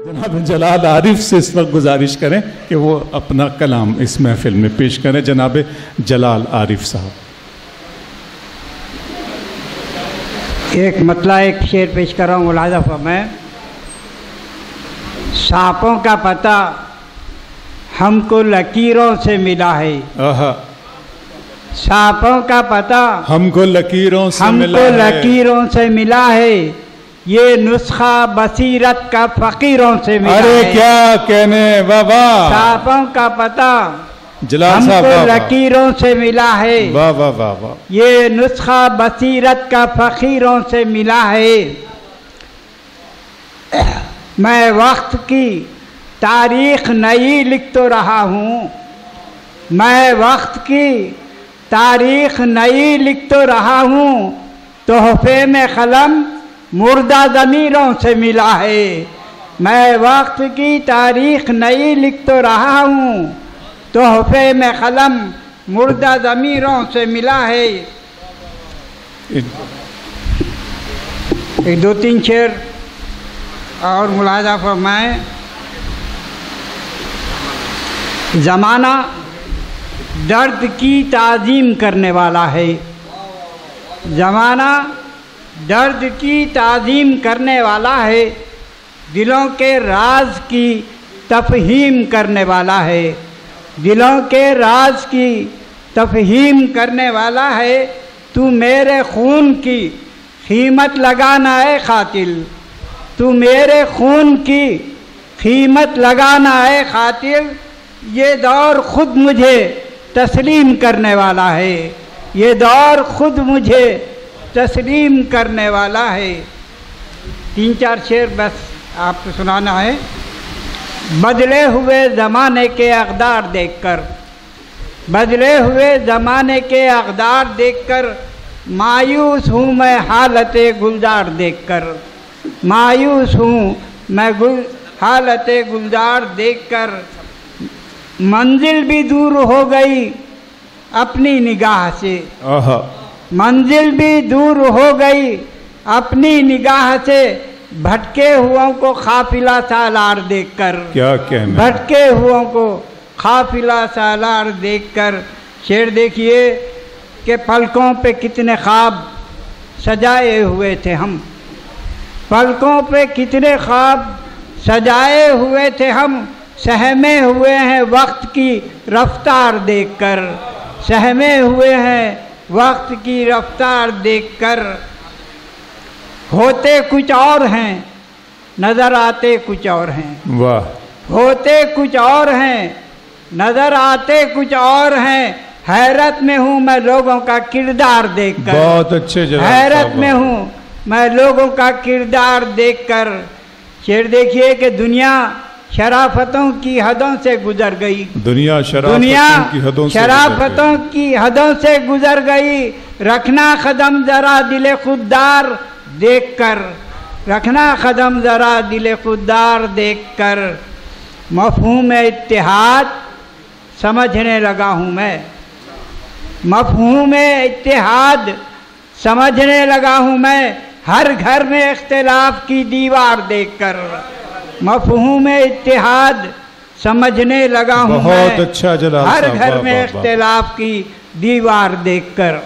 जनाब जलाल आरिफ से इस वक्त गुजारिश करें कि वो अपना कलाम इस महफिल में पेश करें। जनाब जलाल आरिफ साहब। एक मतला एक शेर पेश कर रहा हूँ मुलाज़ा फरमाएं। सांपों का पता हमको लकीरों से मिला है। सांपों का पता हमको लकीरों से मिला है। ये नुस्खा बसीरत का फकीरों से मिला है। अरे क्या कहने बाबा। सांपों का पता जलाल साहब हमको लकीरों से मिला है। वाह वाह वाह वाह। ये नुस्खा बसीरत का फकीरों से मिला है। मैं वक्त की तारीख नई लिख तो रहा हूँ। मैं वक्त की तारीख नई लिख तो रहा हूँ। तोहफे में कलम मुर्दा ज़मीरों से मिला है। मैं वक्त की तारीख नई लिख तो रहा हूँ। तोहफे में कलम मुर्दा ज़मीरों से मिला है। एक दो तीन शेर और मुलाज़ा फरमाएं। ज़माना दर्द की ताज़ीम करने वाला है। ज़माना दर्द की ताज़ीम करने वाला है। दिलों के राज की तफहीम करने वाला है। दिलों के राज की तफहीम करने वाला है। तू मेरे खून की कीमत लगाना है कातिल। तू मेरे खून की कीमत लगाना है कातिल। ये दौर खुद मुझे तस्लीम करने वाला है। ये दौर खुद मुझे तस्लीम करने वाला है। तीन चार शेर बस आपको सुनाना है। बदले हुए ज़माने के अक़दार देखकर, बदले हुए ज़माने के अक़दार देखकर मायूस हूँ मैं हालत गुलजार देखकर। मायूस हूँ मैं हालत गुलजार देखकर। मंजिल भी दूर हो गई अपनी निगाह से। मंजिल भी दूर हो गई अपनी निगाह से। भटके हुओं को काफिला सालार देखकर। क्या कहना। भटके हुओं को काफिला सालार देखकर। शेर देखिए कि पलकों पे कितने ख्वाब सजाए हुए थे हम। पलकों पे कितने ख्वाब सजाए हुए थे हम। सहमे हुए हैं वक्त की रफ्तार देखकर। सहमे हुए हैं वक्त की रफ्तार देखकर। होते कुछ और हैं नज़र आते कुछ और हैं। वाह। होते कुछ और हैं नज़र आते कुछ और हैं। हैरत में हूँ मैं लोगों का किरदार देखकर। बहुत अच्छे जनाब। हैरत में हूँ मैं लोगों का किरदार देखकर। शेर देखिए कि दुनिया शराफतों की हदों से गुजर गई। दुनिया शराफतों की हदों से गुजर गई। रखना कदम ज़रा दिले खुददार देखकर। रखना कदम ज़रा दिले खुददार देखकर। मफ़हूम इत्तेहाद समझने लगा हूँ मैं। मफ़हूम इत्तेहाद समझने लगा हूँ मैं। हर घर में इख्तिलाफ की दीवार देखकर। मफ़हूम इत्तेहाद समझने लगा हूँ मैं। बहुत अच्छा जनाब। हर घर में इख्तिलाफ की दीवार देखकर।